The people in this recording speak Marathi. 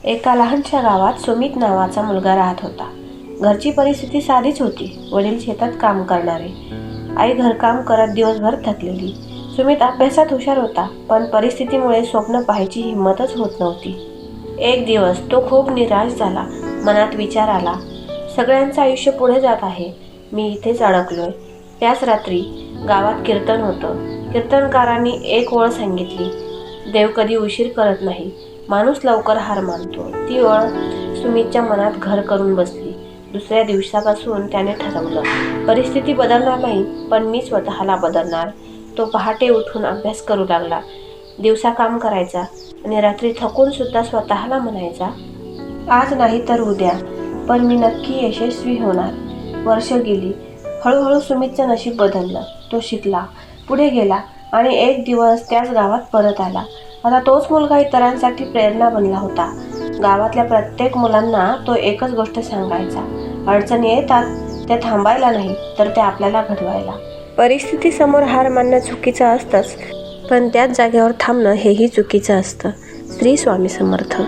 एका लहानशा गावात सुमित नावाचा मुलगा राहत होता. घरची परिस्थिती साधीच होती. वडील शेतात काम करणारे, आई घरकाम करत दिवसभर थकलेली. सुमित अभ्यासात हुशार होता, पण परिस्थितीमुळे स्वप्न पाहायची हिंमतच होत नव्हती. एक दिवस तो खूप निराश झाला. मनात विचार आला, सगळ्यांचं आयुष्य पुढे जात आहे, मी इथेच अडकलोय. त्याच रात्री गावात कीर्तन होतं. कीर्तनकारांनी एक ओळ सांगितली, देव कधी उशीर करत नाही, माणूस लवकर हार मानतो. ती ओळ सुमितच्या मनात घर करून बसली. दुसऱ्या दिवसापासून त्याने ठरवलं, परिस्थिती बदलणार नाही, पण मी स्वतःला बदलणार. तो पहाटे उठून अभ्यास करू लागला. दिवसा काम करायचा आणि रात्री थकून सुद्धा स्वतःला म्हणायचा, आज नाही तर उद्या, पण मी नक्की यशस्वी होणार. वर्ष गेली. हळूहळू सुमितचं नशीब बदललं. तो शिकला, पुढे गेला आणि एक दिवस त्याच गावात परत आला. आता तोच मुलगा इतरांसाठी प्रेरणा बनला होता. गावातल्या प्रत्येक मुलांना तो एकच गोष्ट सांगायचा, अडचणी येतात त्या थांबायला नाही, तर त्या आपल्याला घडवायला. परिस्थितीसमोर हार मानणं चुकीचं असतंच, पण त्याच जागेवर थांबणं हेही चुकीचं असतं. श्री स्वामी समर्थ.